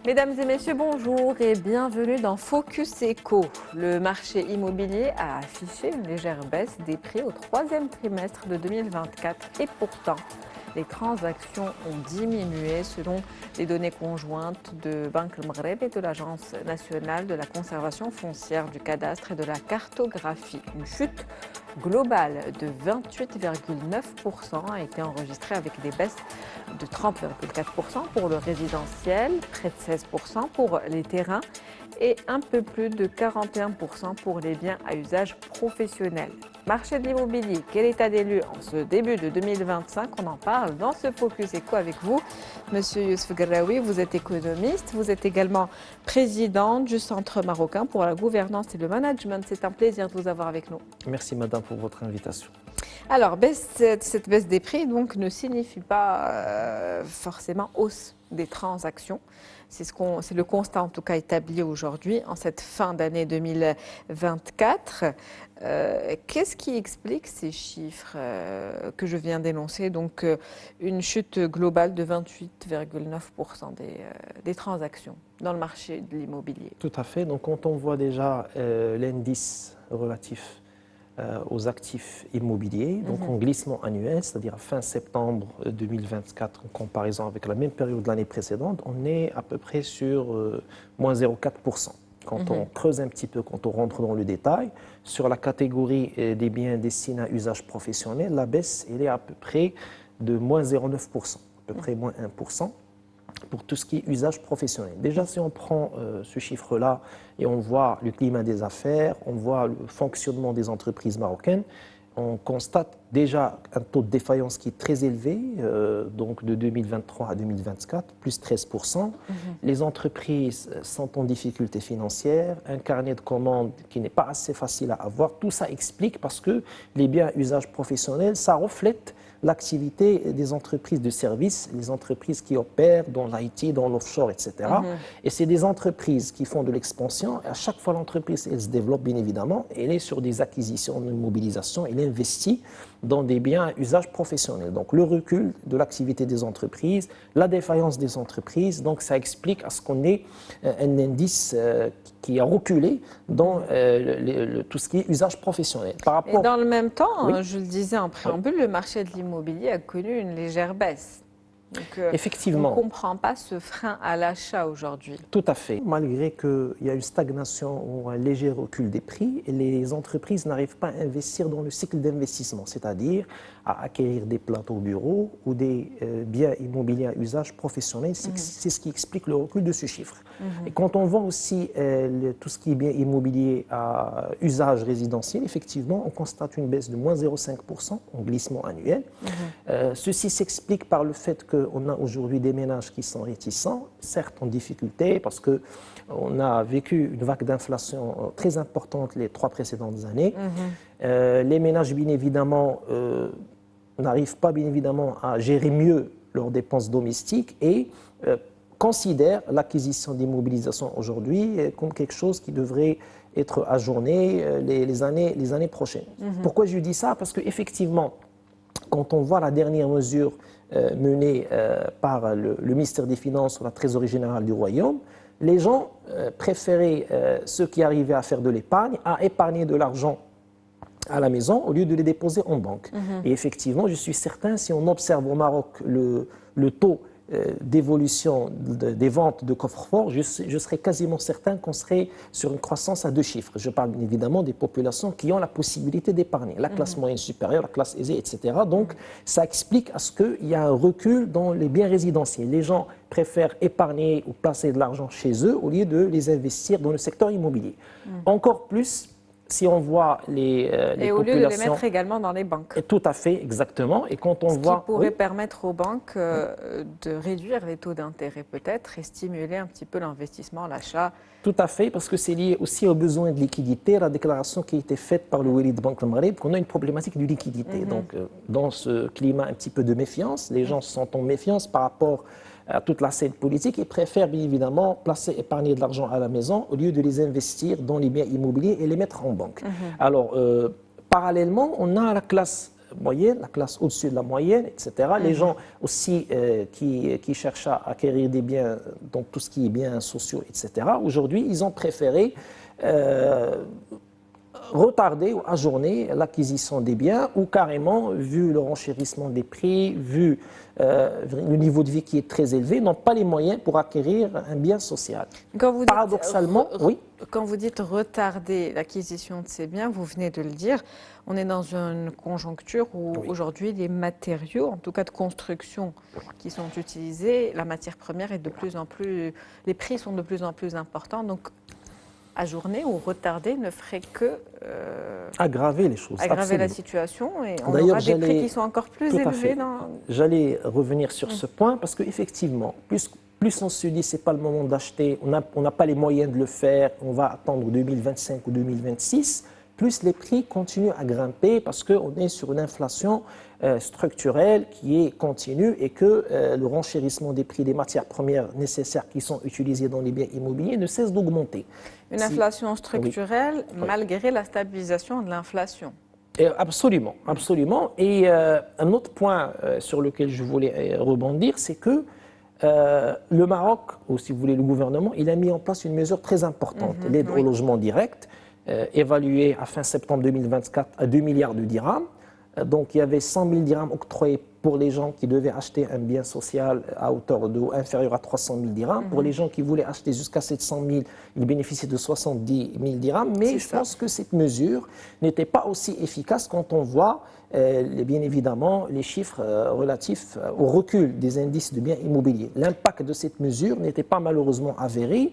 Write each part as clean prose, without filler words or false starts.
Mesdames et messieurs, bonjour et bienvenue dans Focus Eco. Le marché immobilier a affiché une légère baisse des prix au troisième trimestre de 2024 et pourtant, les transactions ont diminué selon les données conjointes de Banque El Maghreb et de l'Agence nationale de la conservation foncière du cadastre et de la cartographie. Une chute globale de 28,9% a été enregistrée avec des baisses de 30,4% pour le résidentiel, près de 16% pour les terrains et un peu plus de 41% pour les biens à usage professionnel. Marché de l'immobilier, quel état des lieux en ce début de 2025? On en parle dans ce Focus Eco avec vous. Monsieur Youssef Garraoui, vous êtes économiste, vous êtes également président du Centre marocain pour la gouvernance et le management. C'est un plaisir de vous avoir avec nous. Merci madame pour votre invitation. Alors, cette baisse des prix donc, ne signifie pas forcément hausse des transactions. C'est le constat en tout cas établi aujourd'hui en cette fin d'année 2024. Qu'est-ce qui explique ces chiffres que je viens d'énoncer? Donc une chute globale de 28,9% des transactions dans le marché de l'immobilier. Tout à fait. Donc quand on voit déjà l'indice relatif aux actifs immobiliers, donc en glissement annuel, c'est-à-dire à fin septembre 2024, en comparaison avec la même période de l'année précédente, on est à peu près sur moins 0,4%. Quand on creuse un petit peu, quand on rentre dans le détail, sur la catégorie des biens destinés à usage professionnel, la baisse elle est à peu près de moins 0,9%, à peu près moins 1%. Pour tout ce qui est usage professionnel. Déjà, si on prend ce chiffre-là et on voit le climat des affaires, on voit le fonctionnement des entreprises marocaines, on constate déjà un taux de défaillance qui est très élevé, donc de 2023 à 2024, plus 13%. Les entreprises sont en difficulté financière, un carnet de commandes qui n'est pas assez facile à avoir. Tout ça explique parce que les biens à usage professionnel, ça reflète l'activité des entreprises de services, les entreprises qui opèrent dans l'IT, dans l'offshore, etc. Et c'est des entreprises qui font de l'expansion. À chaque fois, l'entreprise, elle se développe, bien évidemment. Elle est sur des acquisitions, une mobilisation. Elle investit dans des biens à usage professionnel. Donc, le recul de l'activité des entreprises, la défaillance des entreprises. Donc, ça explique à ce qu'on ait un indice qui a reculé dans tout ce qui est usage professionnel. Et dans le même temps, Oui. je le disais en préambule, le marché de l'immobilier a connu une légère baisse. Donc, effectivement. on ne comprend pas ce frein à l'achat aujourd'hui. Tout à fait. Malgré qu'il y a une stagnation ou un léger recul des prix, les entreprises n'arrivent pas à investir dans le cycle d'investissement, c'est-à-dire à acquérir des plateaux bureaux ou des biens immobiliers à usage professionnel. C'est ce qui explique le recul de ce chiffre. Et quand on voit aussi tout ce qui est bien immobilier à usage résidentiel, effectivement, on constate une baisse de moins 0,5% en glissement annuel. Ceci s'explique par le fait qu'on a aujourd'hui des ménages qui sont réticents, certes en difficulté, parce qu'on a vécu une vague d'inflation très importante les 3 précédentes années. Les ménages, bien évidemment, n'arrivent pas, bien évidemment, à gérer mieux leurs dépenses domestiques et considèrent l'acquisition d'immobilisation aujourd'hui comme quelque chose qui devrait être ajourné les années prochaines. Pourquoi je dis ça? Parce qu'effectivement, quand on voit la dernière mesure menée par le ministère des Finances ou la Trésorerie générale du Royaume, les gens préféraient, ceux qui arrivaient à faire de l'épargne, à épargner de l'argent à la maison au lieu de les déposer en banque. Et effectivement, je suis certain, si on observe au Maroc le taux d'évolution des ventes de coffres-forts, je serais quasiment certain qu'on serait sur une croissance à 2 chiffres. Je parle bien évidemment des populations qui ont la possibilité d'épargner, la classe moyenne supérieure, la classe aisée, etc. Donc, ça explique à ce qu'il y a un recul dans les biens résidentiels. Les gens préfèrent épargner ou placer de l'argent chez eux au lieu de les investir dans le secteur immobilier. Encore plus, si on voit les et au lieu de les mettre également dans les banques. Et tout à fait, exactement. Et quand on Ce voit, qui pourrait permettre aux banques de réduire les taux d'intérêt peut-être et stimuler un petit peu l'investissement, l'achat. Tout à fait, parce que c'est lié aussi aux besoins de liquidité, la déclaration qui a été faite par le Walid Bank El Maghreb, qu'on a une problématique de liquidité. Donc, dans ce climat un petit peu de méfiance, les gens se sentent en méfiance par rapport à toute la scène politique et préfèrent bien évidemment épargner de l'argent à la maison au lieu de les investir dans les biens immobiliers et les mettre en banque. Alors, parallèlement, on a la classe moyenne, la classe au-dessus de la moyenne, etc. Les gens aussi qui cherchent à acquérir des biens, donc tout ce qui est biens sociaux, etc. Aujourd'hui, ils ont préféré retarder ou ajourner l'acquisition des biens ou carrément, vu le renchérissement des prix, vu le niveau de vie qui est très élevé, n'ont pas les moyens pour acquérir un bien social. Quand vous dites, paradoxalement, oui. Quand vous dites retarder l'acquisition de ces biens, vous venez de le dire, on est dans une conjoncture où aujourd'hui les matériaux, en tout cas de construction, qui sont utilisés, la matière première est de plus en plus, les prix sont de plus en plus importants. Donc, ajourner ou retarder ne ferait que aggraver les choses. Aggraver la situation et on aura des prix qui sont encore plus élevés. J'allais revenir sur ce point parce qu'effectivement, plus on se dit ce n'est pas le moment d'acheter, on n'a pas les moyens de le faire, on va attendre 2025 ou 2026, plus les prix continuent à grimper parce qu'on est sur une inflation structurelle qui est continue et que le renchérissement des prix des matières premières nécessaires qui sont utilisées dans les biens immobiliers ne cesse d'augmenter. Une inflation structurelle malgré la stabilisation de l'inflation. Absolument, absolument. Et un autre point sur lequel je voulais rebondir, c'est que le Maroc, ou si vous voulez le gouvernement, il a mis en place une mesure très importante, l'aide au logement direct, évaluée à fin septembre 2024 à 2 milliards de dirhams. Donc il y avait 100 000 dirhams octroyés pour les gens qui devaient acheter un bien social à hauteur inférieure à 300 000 dirhams. Pour les gens qui voulaient acheter jusqu'à 700 000, ils bénéficiaient de 70 000 dirhams. Mais je pense que cette mesure n'était pas aussi efficace quand on voit, bien évidemment, les chiffres relatifs au recul des indices de biens immobiliers. L'impact de cette mesure n'était pas malheureusement avéré.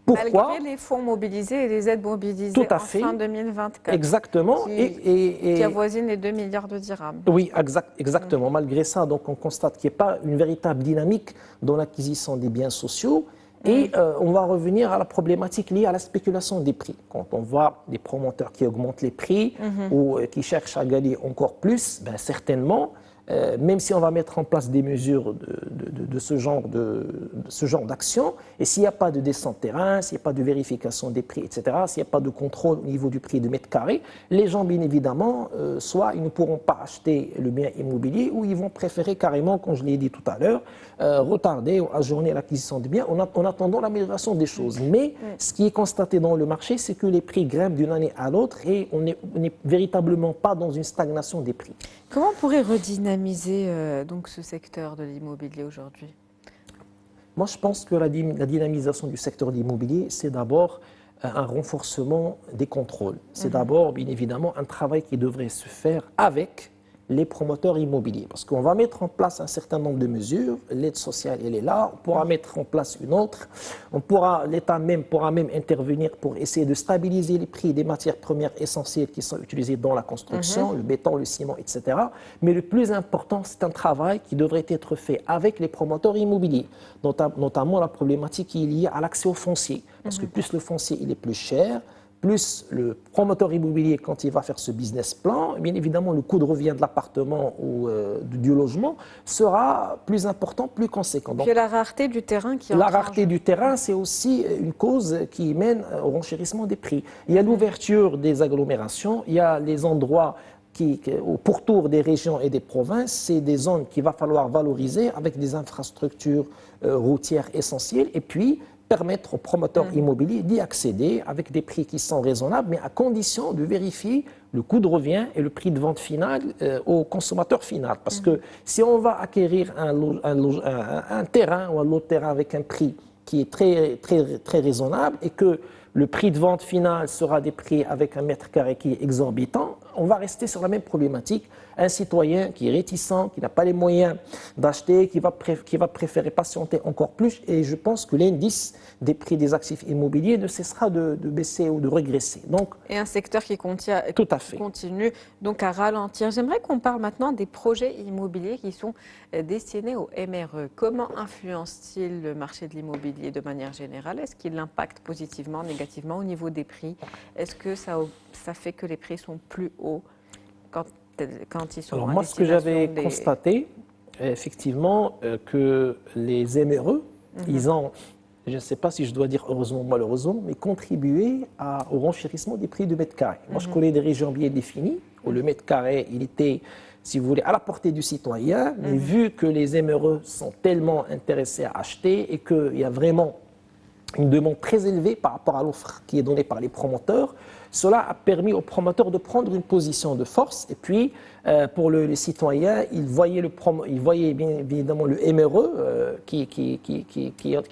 Pourquoi? Malgré les fonds mobilisés et les aides mobilisées en fin 2024. Exactement. Qui avoisinent les 2 milliards de dirhams. Oui, exactement. Malgré ça, donc, on constate qu'il n'y a pas une véritable dynamique dans l'acquisition des biens sociaux. Et on va revenir à la problématique liée à la spéculation des prix. Quand on voit des promoteurs qui augmentent les prix ou qui cherchent à gagner encore plus, ben certainement, même si on va mettre en place des mesures de ce genre d'action, et s'il n'y a pas de descente terrain, s'il n'y a pas de vérification des prix, etc., s'il n'y a pas de contrôle au niveau du prix de mètre carré, les gens, bien évidemment, soit ils ne pourront pas acheter le bien immobilier, ou ils vont préférer carrément, comme je l'ai dit tout à l'heure, retarder ou ajourner l'acquisition des biens en attendant l'amélioration des choses. Mais ce qui est constaté dans le marché, c'est que les prix grimpent d'une année à l'autre et on n'est véritablement pas dans une stagnation des prix. Comment on pourrait redynamiser donc ce secteur de l'immobilier aujourd'hui? Moi, je pense que la dynamisation du secteur de l'immobilier, c'est d'abord un renforcement des contrôles. C'est d'abord, bien évidemment, un travail qui devrait se faire avec les promoteurs immobiliers. Parce qu'on va mettre en place un certain nombre de mesures. L'aide sociale, elle est là. On pourra mettre en place une autre. L'État pourra même intervenir pour essayer de stabiliser les prix des matières premières essentielles qui sont utilisées dans la construction, le béton, le ciment, etc. Mais le plus important, c'est un travail qui devrait être fait avec les promoteurs immobiliers, notamment la problématique qui est liée à l'accès au foncier. Parce que plus le foncier il est plus cher, plus le promoteur immobilier, quand il va faire ce business plan, bien évidemment, le coût de revient de l'appartement ou du logement sera plus important, plus conséquent. Donc, la rareté du terrain qui La rareté du terrain, c'est aussi une cause qui mène au renchérissement des prix. Il y a l'ouverture des agglomérations, il y a les endroits au pourtour des régions et des provinces, c'est des zones qu'il va falloir valoriser avec des infrastructures routières essentielles et puis permettre aux promoteurs immobiliers d'y accéder avec des prix qui sont raisonnables, mais à condition de vérifier le coût de revient et le prix de vente final au consommateur final. Parce que si on va acquérir un terrain ou un lot de terrain avec un prix qui est très raisonnable et que le prix de vente final sera des prix avec un mètre carré qui est exorbitant, on va rester sur la même problématique. Un citoyen qui est réticent, qui n'a pas les moyens d'acheter, qui va préférer patienter encore plus. Et je pense que l'indice des prix des actifs immobiliers ne cessera de baisser ou de régresser. Et un secteur qui continue donc à ralentir. J'aimerais qu'on parle maintenant des projets immobiliers qui sont destinés au MRE. Comment influence-t-il le marché de l'immobilier de manière générale? Est-ce qu'il l'impacte positivement, négativement au niveau des prix? Est-ce que ça fait que les prix sont plus hauts quand ils sont Alors moi, ce que j'avais constaté, effectivement, que les MRE, ils ont, je ne sais pas si je dois dire heureusement ou malheureusement, mais contribué au renchérissement des prix du mètre carré. Moi, je connais des régions bien définies où le mètre carré, il était, si vous voulez, à la portée du citoyen, mais vu que les émereux sont tellement intéressés à acheter et qu'il y a vraiment une demande très élevée par rapport à l'offre qui est donnée par les promoteurs, cela a permis aux promoteurs de prendre une position de force. Et puis, pour les citoyens, ils voyaient bien évidemment le MRE qui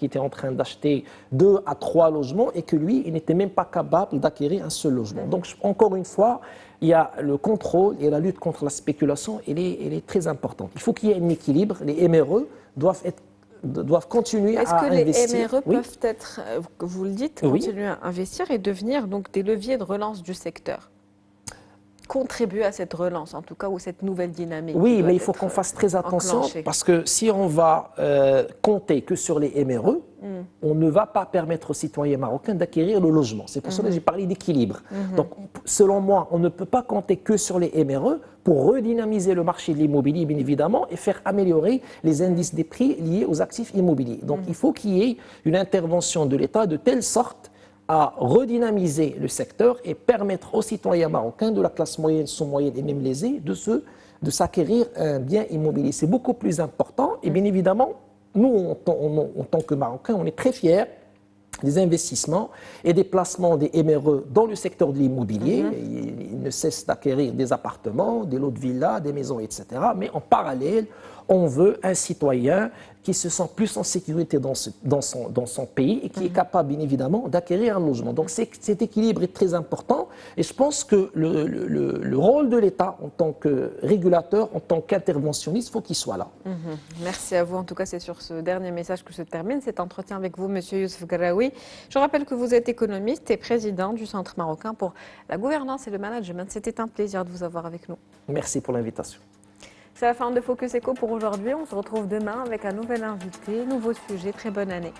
était en train d'acheter 2 à 3 logements et que lui, il n'était même pas capable d'acquérir un seul logement. Donc, encore une fois, il y a le contrôle et la lutte contre la spéculation, elle est très importante. Il faut qu'il y ait un équilibre. Les MRE doivent continuer à investir. Est-ce que les MRE peuvent être, vous le dites, continuer à investir et devenir donc des leviers de relance du secteur? Contribuer à cette relance, en tout cas, ou cette nouvelle dynamique. Oui, mais il faut qu'on fasse très attention parce que si on va compter que sur les MRE, on ne va pas permettre aux citoyens marocains d'acquérir le logement. C'est pour cela que j'ai parlé d'équilibre. Donc, selon moi, on ne peut pas compter que sur les MRE pour redynamiser le marché de l'immobilier, bien évidemment, et faire améliorer les indices des prix liés aux actifs immobiliers. Donc, il faut qu'il y ait une intervention de l'État de telle sorte à redynamiser le secteur et permettre aux citoyens marocains de la classe moyenne, sous-moyenne et même lésés de s'acquérir un bien immobilier. C'est beaucoup plus important et bien évidemment, nous, en tant que Marocains, on est très fiers des investissements et des placements des MRE dans le secteur de l'immobilier. Ils ne cessent d'acquérir des appartements, des lots de villas, des maisons, etc. Mais en parallèle, on veut un citoyen qui se sent plus en sécurité dans son pays et qui est capable, bien évidemment, d'acquérir un logement. Donc cet équilibre est très important et je pense que le rôle de l'État en tant que régulateur, en tant qu'interventionniste, il faut qu'il soit là. Merci à vous. En tout cas, c'est sur ce dernier message que se termine cet entretien avec vous, Monsieur Youssef Garaoui. Je rappelle que vous êtes économiste et président du Centre marocain pour la gouvernance et le management. C'était un plaisir de vous avoir avec nous. Merci pour l'invitation. C'est la fin de Focus Eco pour aujourd'hui. On se retrouve demain avec un nouvel invité, nouveau sujet. Très bonne année.